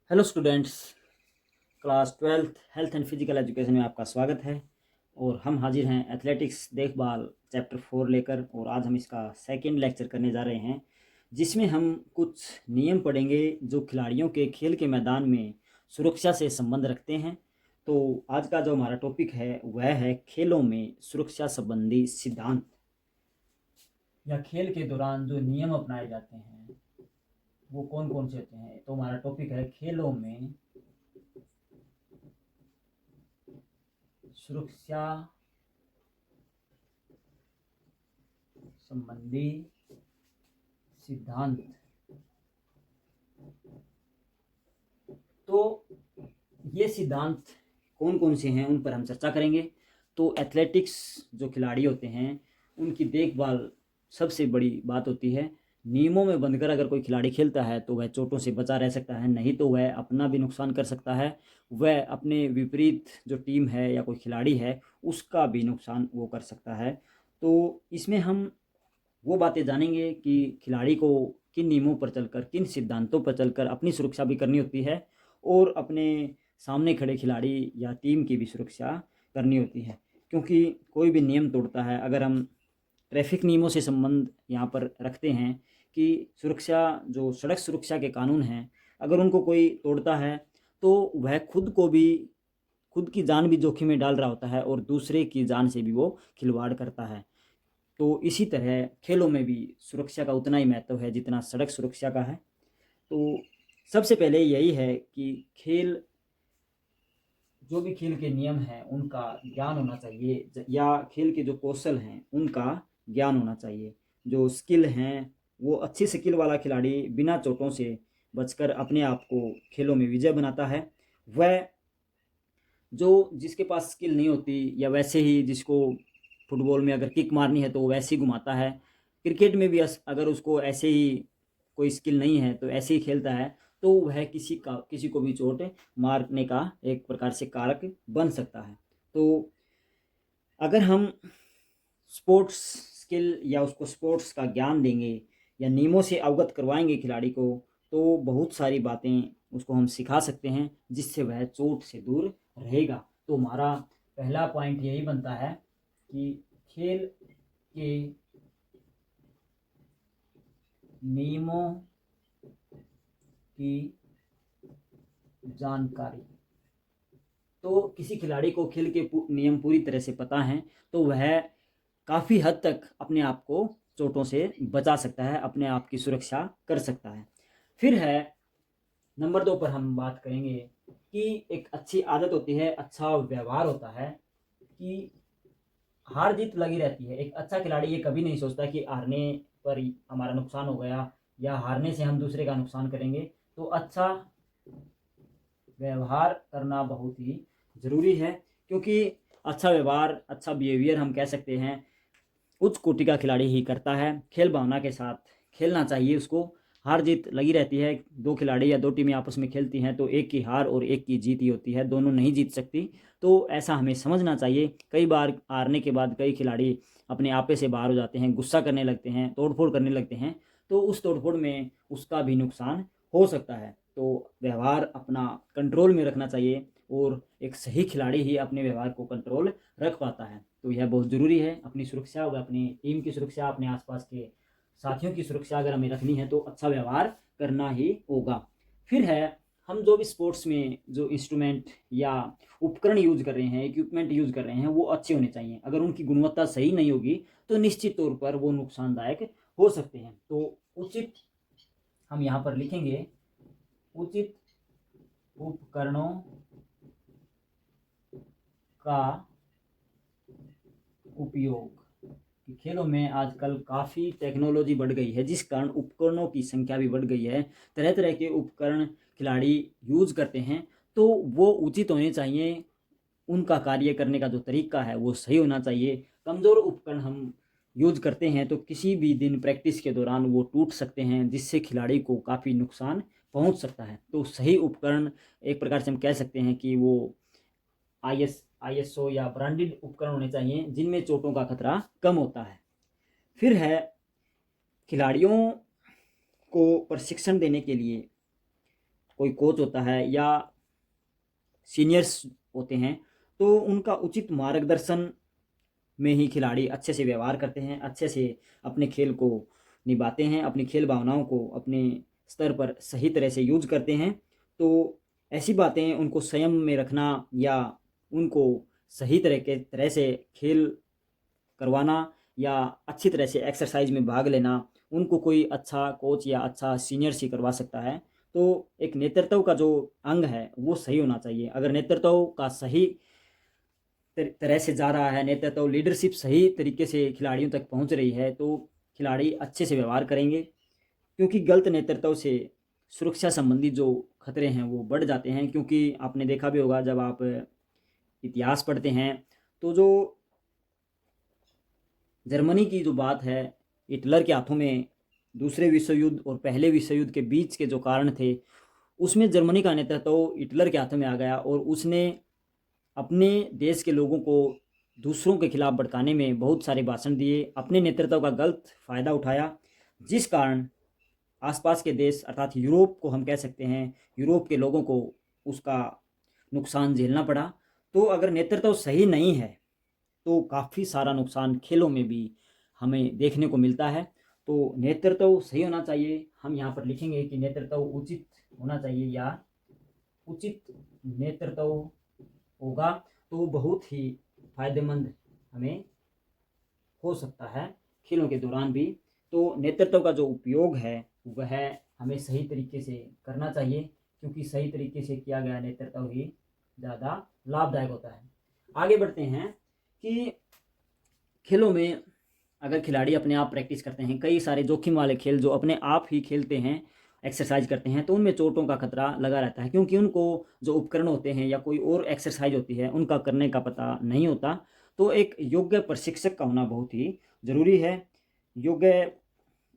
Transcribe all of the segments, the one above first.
Hello students, class twelfth health and physical education में आपका स्वागत है। और हम हाजिर हैं एथलेटिक्स देखभाल चैप्टर 4 लेकर। और आज हम इसका सेकंड लेक्चर करने जा रहे हैं, जिसमें हम कुछ नियम पढ़ेंगे जो खिलाड़ियों के खेल के मैदान में सुरक्षा से संबंध रखते हैं। तो आज का जो हमारा टॉपिक है वह है खेलों में सुरक्षा संबंधी सिद्धांत, या खेल के दौरान जो नियम अपनाए जाते हैं वो कौन कौन से होते हैं। तो हमारा टॉपिक है खेलों में सुरक्षा संबंधी सिद्धांत। तो ये सिद्धांत कौन कौन से हैं उन पर हम चर्चा करेंगे। तो एथलेटिक्स जो खिलाड़ी होते हैं उनकी देखभाल सबसे बड़ी बात होती है। नियमों में बंधकर अगर कोई खिलाड़ी खेलता है तो वह चोटों से बचा रह सकता है, नहीं तो वह अपना भी नुकसान कर सकता है। वह अपने विपरीत जो टीम है या कोई खिलाड़ी है उसका भी नुकसान वो कर सकता है। तो इसमें हम वो बातें जानेंगे कि खिलाड़ी को किन नियमों पर चलकर, किन सिद्धांतों पर चलकर अपनी सुरक्षा भी करनी होती है और अपने सामने खड़े खिलाड़ी या टीम की भी सुरक्षा करनी होती है। क्योंकि कोई भी नियम तोड़ता है, अगर हम ट्रैफिक नियमों से संबंध यहाँ पर रखते हैं कि सुरक्षा, जो सड़क सुरक्षा के कानून हैं, अगर उनको कोई तोड़ता है तो वह खुद की जान भी जोखिम में डाल रहा होता है और दूसरे की जान से भी वो खिलवाड़ करता है। तो इसी तरह खेलों में भी सुरक्षा का उतना ही महत्व है जितना सड़क सुरक्षा का है। तो सबसे पहले यही है कि जो भी खेल के नियम हैं उनका ज्ञान होना चाहिए, या खेल के जो कौशल हैं उनका ज्ञान होना चाहिए। जो स्किल हैं, वो अच्छी स्किल वाला खिलाड़ी बिना चोटों से बचकर अपने आप को खेलों में विजय बनाता है। वह जो जिसके पास स्किल नहीं होती, या वैसे ही जिसको फुटबॉल में अगर किक मारनी है तो वो वैसे ही घुमाता है, क्रिकेट में भी अगर उसको ऐसे ही कोई स्किल नहीं है तो ऐसे ही खेलता है, तो वह किसी को भी चोट मारने का एक प्रकार से कारक बन सकता है। तो अगर हम स्पोर्ट्स स्किल या उसको स्पोर्ट्स का ज्ञान देंगे या नियमों से अवगत करवाएंगे खिलाड़ी को, तो बहुत सारी बातें उसको हम सिखा सकते हैं जिससे वह चोट से दूर रहेगा। तो हमारा पहला पॉइंट यही बनता है कि खेल के नियमों की जानकारी। तो किसी खिलाड़ी को खेल के नियम पूरी तरह से पता हैं तो वह काफ़ी हद तक अपने आप को चोटों से बचा सकता है, अपने आप की सुरक्षा कर सकता है। फिर है नंबर 2 पर हम बात करेंगे कि एक अच्छी आदत होती है, अच्छा व्यवहार होता है कि हार जीत लगी रहती है। एक अच्छा खिलाड़ी ये कभी नहीं सोचता कि हारने पर हमारा नुकसान हो गया या हारने से हम दूसरे का नुकसान करेंगे। तो अच्छा व्यवहार करना बहुत ही ज़रूरी है, क्योंकि अच्छा व्यवहार, अच्छा बिहेवियर हम कह सकते हैं उच्च कोटि का खिलाड़ी ही करता है। खेल भावना के साथ खेलना चाहिए उसको। हार जीत लगी रहती है, दो खिलाड़ी या दो टीमें आपस में खेलती हैं तो एक की हार और एक की जीत ही होती है, दोनों नहीं जीत सकती। तो ऐसा हमें समझना चाहिए। कई बार हारने के बाद कई खिलाड़ी अपने आपे से बाहर हो जाते हैं, गुस्सा करने लगते हैं, तोड़फोड़ करने लगते हैं, तो उस तोड़फोड़ में उसका भी नुकसान हो सकता है। तो व्यवहार अपना कंट्रोल में रखना चाहिए और एक सही खिलाड़ी ही अपने व्यवहार को कंट्रोल रख पाता है। तो यह बहुत ज़रूरी है। अपनी सुरक्षा व अपनी टीम की सुरक्षा, अपने आसपास के साथियों की सुरक्षा अगर हमें रखनी है तो अच्छा व्यवहार करना ही होगा। फिर है, हम जो भी स्पोर्ट्स में जो इंस्ट्रूमेंट या उपकरण यूज कर रहे हैं, इक्विपमेंट यूज कर रहे हैं, वो अच्छे होने चाहिए। अगर उनकी गुणवत्ता सही नहीं होगी तो निश्चित तौर पर वो नुकसानदायक हो सकते हैं। तो उचित, हम यहाँ पर लिखेंगे, उचित उपकरणों का उपयोग। कि खेलों में आजकल काफ़ी टेक्नोलॉजी बढ़ गई है, जिस कारण उपकरणों की संख्या भी बढ़ गई है। तरह तरह के उपकरण खिलाड़ी यूज करते हैं, तो वो उचित होने चाहिए। उनका कार्य करने का जो तरीका है वो सही होना चाहिए। कमज़ोर उपकरण हम यूज करते हैं तो किसी भी दिन प्रैक्टिस के दौरान वो टूट सकते हैं, जिससे खिलाड़ी को काफ़ी नुकसान पहुंच सकता है। तो सही उपकरण, एक प्रकार से हम कह सकते हैं कि वो आईएसओ या ब्रांडेड उपकरण होने चाहिए जिनमें चोटों का खतरा कम होता है। फिर है, खिलाड़ियों को प्रशिक्षण देने के लिए कोई कोच होता है या सीनियर्स होते हैं, तो उनका उचित मार्गदर्शन में ही खिलाड़ी अच्छे से व्यवहार करते हैं, अच्छे से अपने खेल को निभाते हैं, अपनी खेल भावनाओं को अपने स्तर पर सही तरह से यूज करते हैं। तो ऐसी बातें उनको संयम में रखना या उनको सही तरह से खेल करवाना या अच्छी तरह से एक्सरसाइज में भाग लेना, उनको कोई अच्छा कोच या अच्छा सीनियर्स ही करवा सकता है। तो एक नेतृत्व का जो अंग है वो सही होना चाहिए। अगर नेतृत्व का सही तरह से जा रहा है, नेतृत्व लीडरशिप सही तरीके से खिलाड़ियों तक पहुंच रही है, तो खिलाड़ी अच्छे से व्यवहार करेंगे। क्योंकि गलत नेतृत्व से सुरक्षा संबंधी जो खतरे हैं वो बढ़ जाते हैं। क्योंकि आपने देखा भी होगा, जब आप इतिहास पढ़ते हैं तो जो जर्मनी की जो बात है, हिटलर के हाथों में दूसरे विश्व युद्ध और पहले विश्व युद्ध के बीच के जो कारण थे, उसमें जर्मनी का नेतृत्व हिटलर के हाथों में आ गया और उसने अपने देश के लोगों को दूसरों के खिलाफ भड़काने में बहुत सारे भाषण दिए, अपने नेतृत्व का गलत फ़ायदा उठाया, जिस कारण आसपास के देश अर्थात यूरोप को हम कह सकते हैं, यूरोप के लोगों को उसका नुकसान झेलना पड़ा। तो अगर नेतृत्व सही नहीं है तो काफ़ी सारा नुकसान खेलों में भी हमें देखने को मिलता है। तो नेतृत्व सही होना चाहिए। हम यहाँ पर लिखेंगे कि नेतृत्व उचित होना चाहिए या उचित नेतृत्व होगा तो बहुत ही फायदेमंद हमें हो सकता है खेलों के दौरान भी। तो नेतृत्व का जो उपयोग है वह हमें सही तरीके से करना चाहिए, क्योंकि सही तरीके से किया गया नेतृत्व ही ज़्यादा लाभदायक होता है। आगे बढ़ते हैं कि खेलों में अगर खिलाड़ी अपने आप प्रैक्टिस करते हैं, कई सारे जोखिम वाले खेल जो अपने आप ही खेलते हैं, एक्सरसाइज करते हैं, तो उनमें चोटों का खतरा लगा रहता है। क्योंकि उनको जो उपकरण होते हैं या कोई और एक्सरसाइज होती है उनका करने का पता नहीं होता। तो एक योग्य प्रशिक्षक का होना बहुत ही ज़रूरी है। योग्य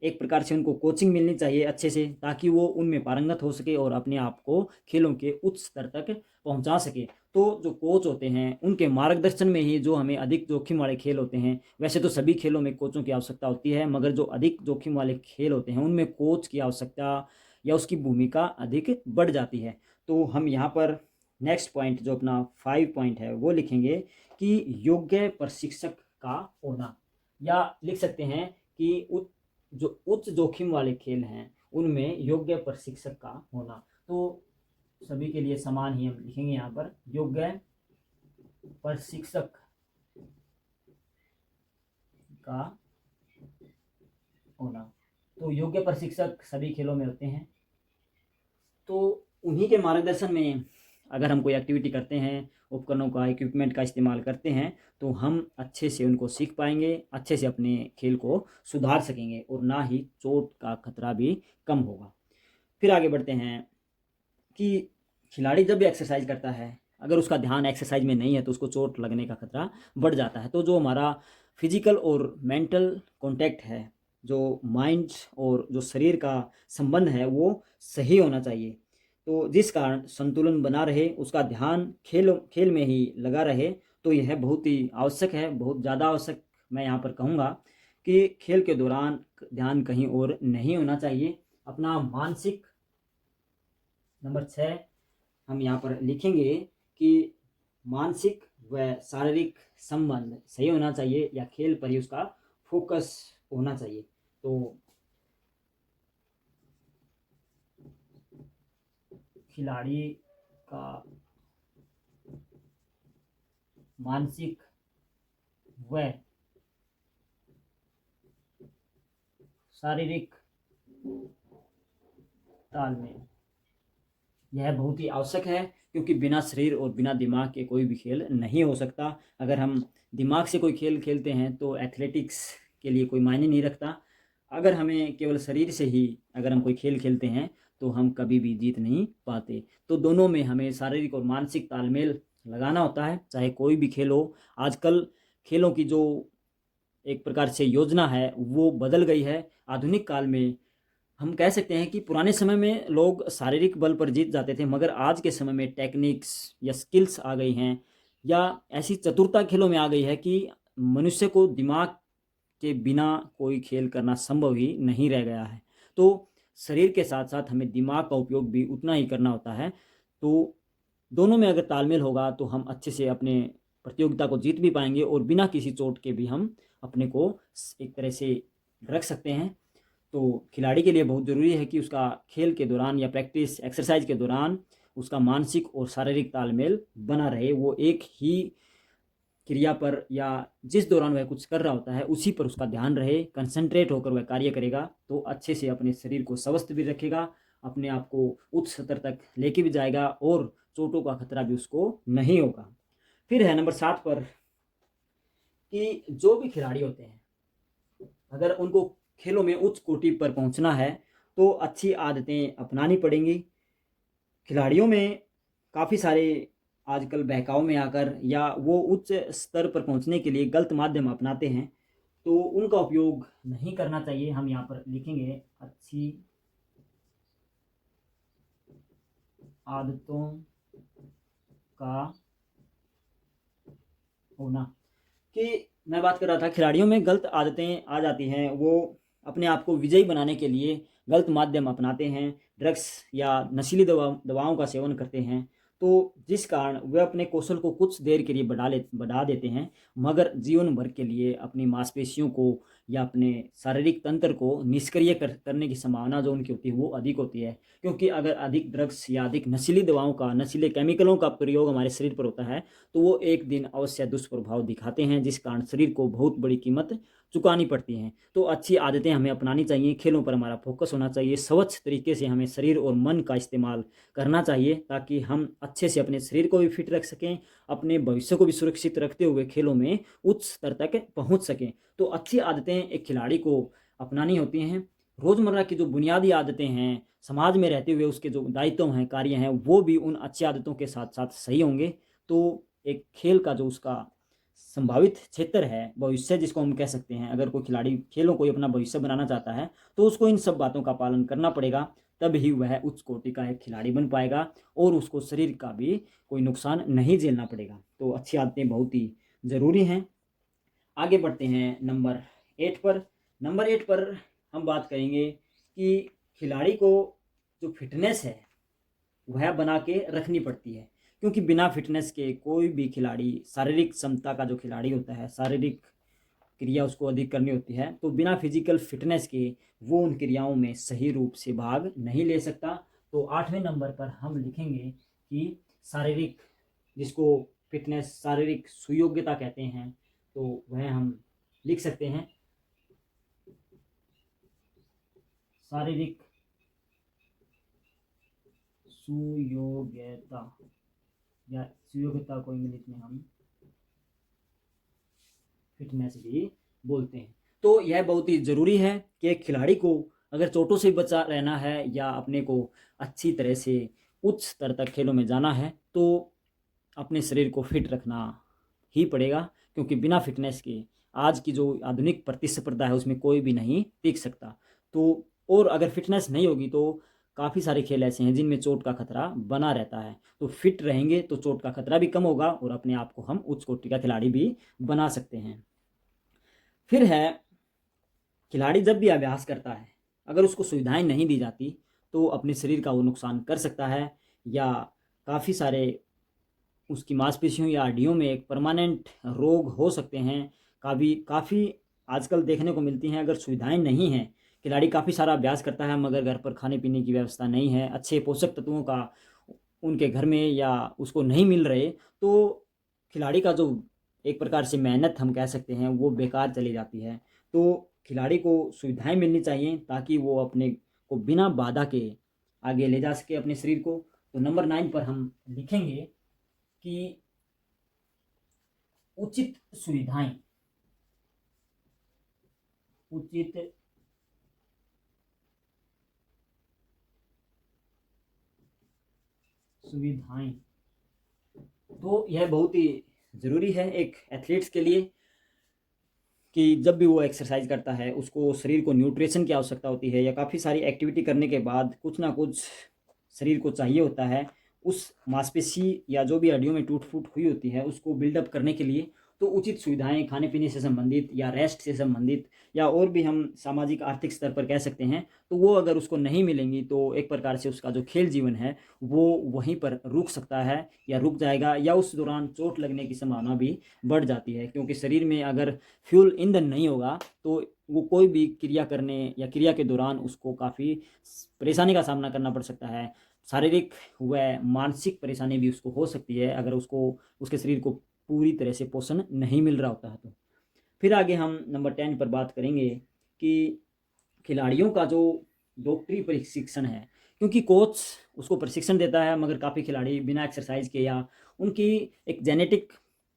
एक प्रकार से उनको कोचिंग मिलनी चाहिए अच्छे से, ताकि वो उनमें पारंगत हो सके और अपने आप को खेलों के उच्च स्तर तक पहुंचा सके। तो जो कोच होते हैं उनके मार्गदर्शन में ही जो हमें अधिक जोखिम वाले खेल होते हैं, वैसे तो सभी खेलों में कोचों की आवश्यकता होती है, मगर जो अधिक जोखिम वाले खेल होते हैं उनमें कोच की आवश्यकता या उसकी भूमिका अधिक बढ़ जाती है। तो हम यहाँ पर नेक्स्ट पॉइंट जो अपना 5 पॉइंट है वो लिखेंगे कि योग्य प्रशिक्षक का होना, या लिख सकते हैं कि जो उच्च जोखिम वाले खेल हैं उनमें योग्य प्रशिक्षक का होना। तो सभी के लिए समान ही हम लिखेंगे यहाँ पर योग्य प्रशिक्षक का होना। तो योग्य प्रशिक्षक सभी खेलों में होते हैं, तो उन्हीं के मार्गदर्शन में अगर हम कोई एक्टिविटी करते हैं, उपकरणों का इक्विपमेंट का इस्तेमाल करते हैं, तो हम अच्छे से उनको सीख पाएंगे, अच्छे से अपने खेल को सुधार सकेंगे और ना ही चोट का खतरा भी कम होगा। फिर आगे बढ़ते हैं कि खिलाड़ी जब भी एक्सरसाइज करता है, अगर उसका ध्यान एक्सरसाइज में नहीं है तो उसको चोट लगने का खतरा बढ़ जाता है। तो जो हमारा फिजिकल और मेंटल कांटेक्ट है, जो माइंड और जो शरीर का संबंध है वो सही होना चाहिए। तो जिस कारण संतुलन बना रहे, उसका ध्यान खेल में ही लगा रहे, तो यह बहुत ही आवश्यक है, बहुत ज़्यादा आवश्यक मैं यहाँ पर कहूँगा कि खेल के दौरान ध्यान कहीं और नहीं होना चाहिए। अपना मानसिक नंबर 6 हम यहाँ पर लिखेंगे कि मानसिक व शारीरिक संबंध सही होना चाहिए या खेल पर ही उसका फोकस होना चाहिए। तो खिलाड़ी का मानसिक व शारीरिक तालमेल यह बहुत ही आवश्यक है, क्योंकि बिना शरीर और बिना दिमाग के कोई भी खेल नहीं हो सकता। अगर हम दिमाग से कोई खेल खेलते हैं तो एथलेटिक्स के लिए कोई मायने नहीं रखता। अगर हमें केवल शरीर से ही अगर हम कोई खेल खेलते हैं तो हम कभी भी जीत नहीं पाते। तो दोनों में हमें शारीरिक और मानसिक तालमेल लगाना होता है, चाहे कोई भी खेल हो। आजकल खेलों की जो एक प्रकार से योजना है वो बदल गई है। आधुनिक काल में हम कह सकते हैं कि पुराने समय में लोग शारीरिक बल पर जीत जाते थे, मगर आज के समय में टेक्निक्स या स्किल्स आ गई हैं, या ऐसी चतुरता खेलों में आ गई है कि मनुष्य को दिमाग के बिना कोई खेल करना संभव ही नहीं रह गया है। तो शरीर के साथ साथ हमें दिमाग का उपयोग भी उतना ही करना होता है। तो दोनों में अगर तालमेल होगा तो हम अच्छे से अपने प्रतियोगिता को जीत भी पाएंगे और बिना किसी चोट के भी हम अपने को एक तरह से रख सकते हैं। तो खिलाड़ी के लिए बहुत ज़रूरी है कि उसका खेल के दौरान या प्रैक्टिस एक्सरसाइज के दौरान उसका मानसिक और शारीरिक तालमेल बना रहे। वो एक ही क्रिया पर या जिस दौरान वह कुछ कर रहा होता है उसी पर उसका ध्यान रहे, कंसंट्रेट होकर वह कार्य करेगा तो अच्छे से अपने शरीर को स्वस्थ भी रखेगा, अपने आप को उच्च स्तर तक लेके भी जाएगा और चोटों का खतरा भी उसको नहीं होगा। फिर है नंबर 7 पर कि जो भी खिलाड़ी होते हैं अगर उनको खेलों में उच्च कोटि पर पहुंचना है तो अच्छी आदतें अपनानी पड़ेंगी। खिलाड़ियों में काफ़ी सारे आजकल बहकाव में आकर या वो उच्च स्तर पर पहुंचने के लिए गलत माध्यम अपनाते हैं तो उनका उपयोग नहीं करना चाहिए। हम यहाँ पर लिखेंगे अच्छी आदतों का होना। कि मैं बात कर रहा था खिलाड़ियों में गलत आदतें आ जाती हैं, वो अपने आप को विजयी बनाने के लिए गलत माध्यम अपनाते हैं, ड्रग्स या नशीली दवाओं का सेवन करते हैं। तो जिस कारण वे अपने कौशल को कुछ देर के लिए बढ़ा देते हैं मगर जीवन भर के लिए अपनी मांसपेशियों को या अपने शारीरिक तंत्र को निष्क्रिय करने की संभावना जो उनकी होती है वो अधिक होती है। क्योंकि अगर अधिक ड्रग्स या अधिक नशीली दवाओं का, नशीले केमिकलों का प्रयोग हमारे शरीर पर होता है तो वो एक दिन अवश्य दुष्प्रभाव दिखाते हैं जिस कारण शरीर को बहुत बड़ी कीमत चुकानी पड़ती हैं। तो अच्छी आदतें हमें अपनानी चाहिए, खेलों पर हमारा फोकस होना चाहिए, स्वच्छ तरीके से हमें शरीर और मन का इस्तेमाल करना चाहिए ताकि हम अच्छे से अपने शरीर को भी फिट रख सकें, अपने भविष्य को भी सुरक्षित रखते हुए खेलों में उच्च स्तर तक पहुंच सकें। तो अच्छी आदतें एक खिलाड़ी को अपनानी होती हैं। रोज़मर्रा की जो बुनियादी आदतें हैं, समाज में रहते हुए उसके जो दायित्व हैं, कार्य हैं, वो भी उन अच्छी आदतों के साथ साथ सही होंगे। तो एक खेल का जो उसका संभावित क्षेत्र है, भविष्य जिसको हम कह सकते हैं, अगर कोई खिलाड़ी खेलों को अपना भविष्य बनाना चाहता है तो उसको इन सब बातों का पालन करना पड़ेगा, तब ही वह उच्च कोटि का एक खिलाड़ी बन पाएगा और उसको शरीर का भी कोई नुकसान नहीं झेलना पड़ेगा। तो अच्छी आदतें बहुत ही ज़रूरी हैं। आगे बढ़ते हैं नंबर 8 पर। नंबर 8 पर हम बात करेंगे कि खिलाड़ी को जो फिटनेस है वह बना के रखनी पड़ती है, क्योंकि बिना फिटनेस के कोई भी खिलाड़ी, शारीरिक क्षमता का जो खिलाड़ी होता है, शारीरिक क्रिया उसको अधिक करनी होती है, तो बिना फिजिकल फिटनेस के वो उन क्रियाओं में सही रूप से भाग नहीं ले सकता। तो 8वें नंबर पर हम लिखेंगे कि शारीरिक, जिसको फिटनेस शारीरिक सुयोग्यता कहते हैं, तो वह हम लिख सकते हैं शारीरिक सुयोग्यता, या सुयोग्यता को इंग्लिश में हम फिटनेस भी बोलते हैं। तो यह बहुत ही ज़रूरी है कि एक खिलाड़ी को अगर चोटों से बचा रहना है या अपने को अच्छी तरह से उच्च स्तर तक खेलों में जाना है तो अपने शरीर को फिट रखना ही पड़ेगा, क्योंकि बिना फिटनेस के आज की जो आधुनिक प्रतिस्पर्धा है उसमें कोई भी नहीं टिक सकता। तो और अगर फिटनेस नहीं होगी तो काफ़ी सारे खेल ऐसे हैं जिनमें चोट का खतरा बना रहता है। तो फिट रहेंगे तो चोट का खतरा भी कम होगा और अपने आप को हम उच्च कोटि का खिलाड़ी भी बना सकते हैं। फिर है खिलाड़ी जब भी अभ्यास करता है अगर उसको सुविधाएं नहीं दी जाती तो अपने शरीर का वो नुकसान कर सकता है, या काफ़ी सारे उसकी मांसपेशियों या हड्डियों में एक परमानेंट रोग हो सकते हैं। काफ़ी आजकल देखने को मिलती हैं। अगर सुविधाएं नहीं हैं, खिलाड़ी काफ़ी सारा अभ्यास करता है मगर घर पर खाने पीने की व्यवस्था नहीं है, अच्छे पोषक तत्वों का उनके घर में या उसको नहीं मिल रहे, तो खिलाड़ी का जो एक प्रकार से मेहनत हम कह सकते हैं वो बेकार चली जाती है। तो खिलाड़ी को सुविधाएं मिलनी चाहिए ताकि वो अपने को बिना बाधा के आगे ले जा सके अपने शरीर को। तो नंबर 9 पर हम लिखेंगे कि उचित सुविधाएं, उचित सुविधाएं। तो यह बहुत ही ज़रूरी है एक एथलीट्स के लिए कि जब भी वो एक्सरसाइज करता है उसको शरीर को न्यूट्रिशन की आवश्यकता होती है, या काफ़ी सारी एक्टिविटी करने के बाद कुछ ना कुछ शरीर को चाहिए होता है उस मांसपेशी या जो भी हड्डियों में टूट फूट हुई होती है उसको बिल्डअप करने के लिए। तो उचित सुविधाएं खाने पीने से संबंधित या रेस्ट से संबंधित या और भी हम सामाजिक आर्थिक स्तर पर कह सकते हैं, तो वो अगर उसको नहीं मिलेंगी तो एक प्रकार से उसका जो खेल जीवन है वो वहीं पर रुक सकता है या रुक जाएगा, या उस दौरान चोट लगने की संभावना भी बढ़ जाती है। क्योंकि शरीर में अगर फ्यूल ईंधन नहीं होगा तो वो कोई भी क्रिया करने या क्रिया के दौरान उसको काफ़ी परेशानी का सामना करना पड़ सकता है। शारीरिक व मानसिक परेशानी भी उसको हो सकती है अगर उसको उसके शरीर को पूरी तरह से पोषण नहीं मिल रहा होता है। तो फिर आगे हम नंबर 10 पर बात करेंगे कि खिलाड़ियों का जो डॉक्टरी प्रशिक्षण है, क्योंकि कोच उसको प्रशिक्षण देता है मगर काफ़ी खिलाड़ी बिना एक्सरसाइज के या उनकी एक जेनेटिक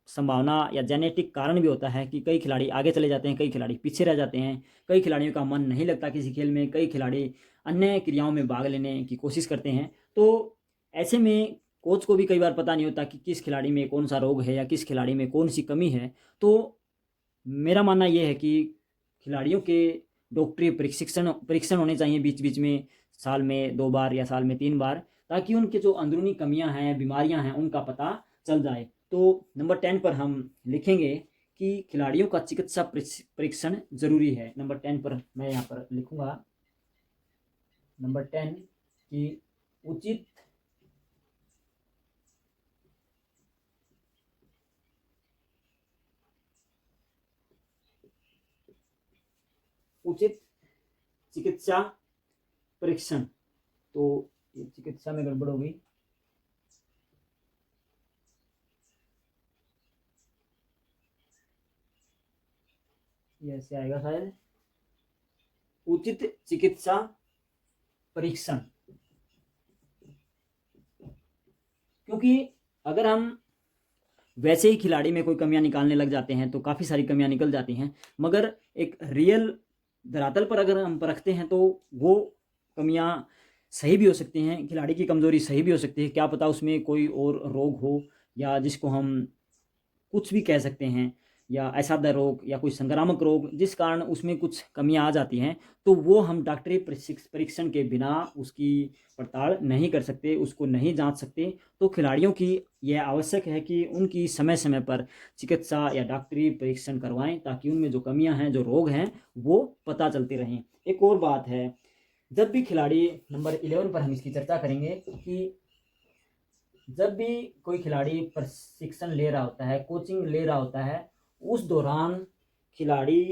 संभावना या जेनेटिक कारण भी होता है कि कई खिलाड़ी आगे चले जाते हैं, कई खिलाड़ी पीछे रह जाते हैं, कई खिलाड़ियों का मन नहीं लगता किसी खेल में, कई खिलाड़ी अन्य क्रियाओं में भाग लेने की कोशिश करते हैं। तो ऐसे में कोच को भी कई बार पता नहीं होता कि किस खिलाड़ी में कौन सा रोग है या किस खिलाड़ी में कौन सी कमी है। तो मेरा मानना ये है कि खिलाड़ियों के डॉक्टरी परीक्षण होने चाहिए बीच बीच में, साल में 2 बार या साल में 3 बार, ताकि उनके जो अंदरूनी कमियां हैं, बीमारियां हैं, उनका पता चल जाए। तो नंबर 10 पर हम लिखेंगे कि खिलाड़ियों का चिकित्सा परीक्षण जरूरी है। नंबर 10 पर मैं यहाँ पर लिखूंगा नंबर 10 कि उचित उचित चिकित्सा परीक्षण। तो ये चिकित्सा में गड़बड़ हो गई, ये ऐसे आएगा शायद, उचित चिकित्सा परीक्षण। क्योंकि अगर हम वैसे ही खिलाड़ी में कोई कमियां निकालने लग जाते हैं तो काफ़ी सारी कमियां निकल जाती हैं, मगर एक रियल धरातल पर अगर हम परखते हैं तो वो कमियां सही भी हो सकती हैं, खिलाड़ी की कमज़ोरी सही भी हो सकती है, क्या पता उसमें कोई और रोग हो या जिसको हम कुछ भी कह सकते हैं, या असाध्य रोग या कोई संक्रामक रोग जिस कारण उसमें कुछ कमियां आ जाती हैं, तो वो हम डॉक्टरी परीक्षण के बिना उसकी पड़ताल नहीं कर सकते, उसको नहीं जांच सकते। तो खिलाड़ियों की यह आवश्यक है कि उनकी समय समय पर चिकित्सा या डॉक्टरी परीक्षण करवाएं, ताकि उनमें जो कमियां हैं, जो रोग हैं, वो पता चलती रहें। एक और बात है, जब भी खिलाड़ी, नंबर 11 पर हम इसकी चर्चा करेंगे कि जब भी कोई खिलाड़ी प्रशिक्षण ले रहा होता है, कोचिंग ले रहा होता है, उस दौरान खिलाड़ी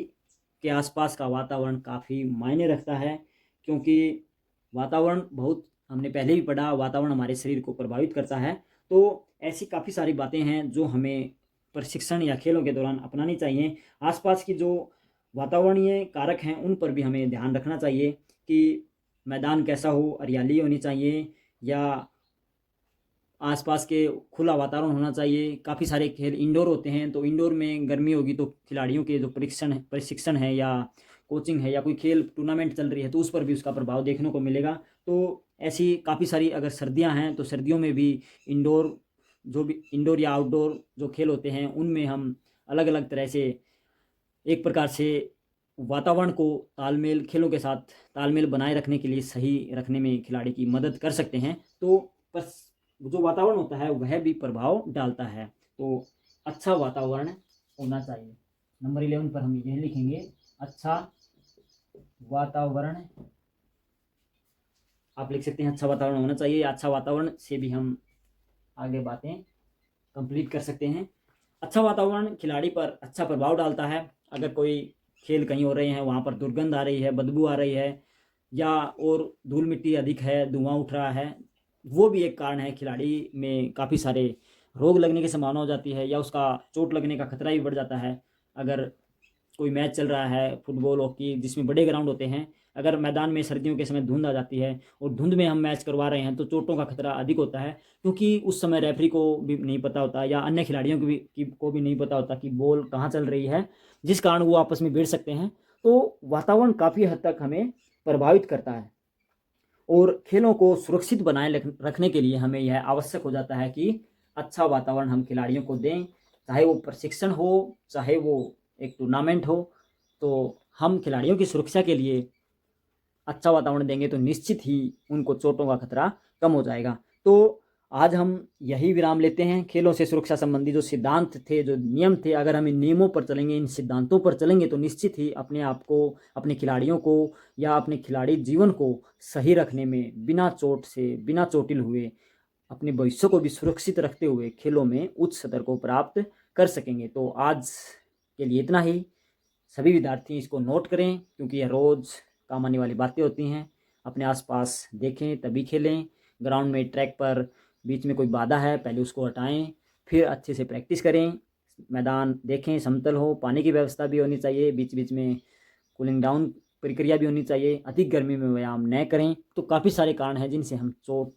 के आसपास का वातावरण काफ़ी मायने रखता है। क्योंकि वातावरण बहुत, हमने पहले भी पढ़ा, वातावरण हमारे शरीर को प्रभावित करता है। तो ऐसी काफ़ी सारी बातें हैं जो हमें प्रशिक्षण या खेलों के दौरान अपनानी चाहिए। आसपास की जो वातावरणीय कारक हैं उन पर भी हमें ध्यान रखना चाहिए कि मैदान कैसा हो, हरियाली होनी चाहिए या आसपास के खुला वातावरण होना चाहिए। काफ़ी सारे खेल इंडोर होते हैं, तो इंडोर में गर्मी होगी तो खिलाड़ियों के जो प्रशिक्षण है या कोचिंग है या कोई खेल टूर्नामेंट चल रही है तो उस पर भी उसका प्रभाव देखने को मिलेगा। तो ऐसी काफ़ी सारी, अगर सर्दियां हैं तो सर्दियों में भी इंडोर, जो भी इंडोर या आउटडोर जो खेल होते हैं उनमें हम अलग अलग तरह से एक प्रकार से वातावरण को तालमेल, खेलों के साथ तालमेल बनाए रखने के लिए सही रखने में खिलाड़ी की मदद कर सकते हैं। तो बस जो वातावरण होता है वह भी प्रभाव डालता है। तो अच्छा वातावरण होना चाहिए। नंबर 11 पर हम ये लिखेंगे, अच्छा वातावरण। आप लिख सकते हैं अच्छा वातावरण होना चाहिए। अच्छा वातावरण से भी हम आगे बातें कंप्लीट कर सकते हैं। अच्छा वातावरण खिलाड़ी पर अच्छा प्रभाव डालता है। अगर कोई खेल कहीं हो रहे हैं, वहाँ पर दुर्गंध आ रही है, बदबू आ रही है, या और धूल मिट्टी अधिक है, धुआं उठ रहा है, वो भी एक कारण है। खिलाड़ी में काफ़ी सारे रोग लगने की संभावना हो जाती है या उसका चोट लगने का खतरा भी बढ़ जाता है। अगर कोई मैच चल रहा है, फुटबॉल, हॉकी, जिसमें बड़े ग्राउंड होते हैं, अगर मैदान में सर्दियों के समय धुंध आ जाती है और धुंध में हम मैच करवा रहे हैं तो चोटों का खतरा अधिक होता है। क्योंकि उस समय रेफरी को भी नहीं पता होता या अन्य खिलाड़ियों को भी नहीं पता होता कि बॉल कहाँ चल रही है, जिस कारण वो आपस में भिड़ सकते हैं। तो वातावरण काफ़ी हद तक हमें प्रभावित करता है और खेलों को सुरक्षित बनाए रखने के लिए हमें यह आवश्यक हो जाता है कि अच्छा वातावरण हम खिलाड़ियों को दें, चाहे वो प्रशिक्षण हो, चाहे वो एक टूर्नामेंट हो। तो हम खिलाड़ियों की सुरक्षा के लिए अच्छा वातावरण देंगे तो निश्चित ही उनको चोटों का खतरा कम हो जाएगा। तो आज हम यही विराम लेते हैं। खेलों से सुरक्षा संबंधी जो सिद्धांत थे, जो नियम थे, अगर हम इन नियमों पर चलेंगे, इन सिद्धांतों पर चलेंगे तो निश्चित ही अपने आप को, अपने खिलाड़ियों को या अपने खिलाड़ी जीवन को सही रखने में, बिना चोट से, बिना चोटिल हुए, अपने भविष्य को भी सुरक्षित रखते हुए खेलों में उच्च स्तर को प्राप्त कर सकेंगे। तो आज के लिए इतना ही। सभी विद्यार्थी इसको नोट करें, क्योंकि यह रोज़ काम आने वाली बातें होती हैं। अपने आसपास देखें तभी खेलें। ग्राउंड में, ट्रैक पर बीच में कोई बाधा है, पहले उसको हटाएं, फिर अच्छे से प्रैक्टिस करें। मैदान देखें समतल हो, पानी की व्यवस्था भी होनी चाहिए, बीच बीच में कूलिंग डाउन प्रक्रिया भी होनी चाहिए। अधिक गर्मी में व्यायाम न करें। तो काफ़ी सारे कारण हैं जिनसे हम चोट,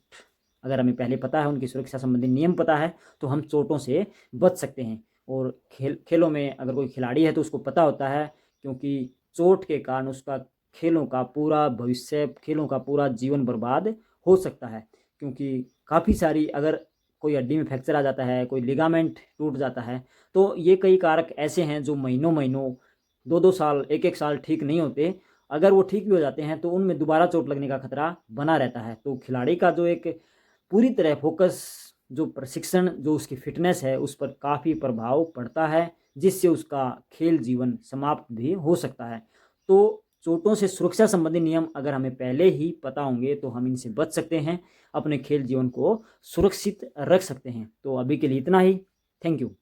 अगर हमें पहले पता है, उनकी सुरक्षा संबंधी नियम पता है, तो हम चोटों से बच सकते हैं। और खेलों में अगर कोई खिलाड़ी है तो उसको पता होता है, क्योंकि चोट के कारण उसका खेलों का पूरा भविष्य, खेलों का पूरा जीवन बर्बाद हो सकता है। क्योंकि काफ़ी सारी, अगर कोई हड्डी में फ्रैक्चर आ जाता है, कोई लिगामेंट टूट जाता है, तो ये कई कारक ऐसे हैं जो महीनों महीनों, 2-2 साल, 1-1 साल ठीक नहीं होते। अगर वो ठीक भी हो जाते हैं तो उनमें दोबारा चोट लगने का खतरा बना रहता है। तो खिलाड़ी का जो एक पूरी तरह फोकस, जो प्रशिक्षण, जो उसकी फिटनेस है, उस पर काफ़ी प्रभाव पड़ता है, जिससे उसका खेल जीवन समाप्त भी हो सकता है। तो चोटों से सुरक्षा संबंधी नियम अगर हमें पहले ही पता होंगे तो हम इनसे बच सकते हैं, अपने खेल जीवन को सुरक्षित रख सकते हैं। तो अभी के लिए इतना ही। Thank you.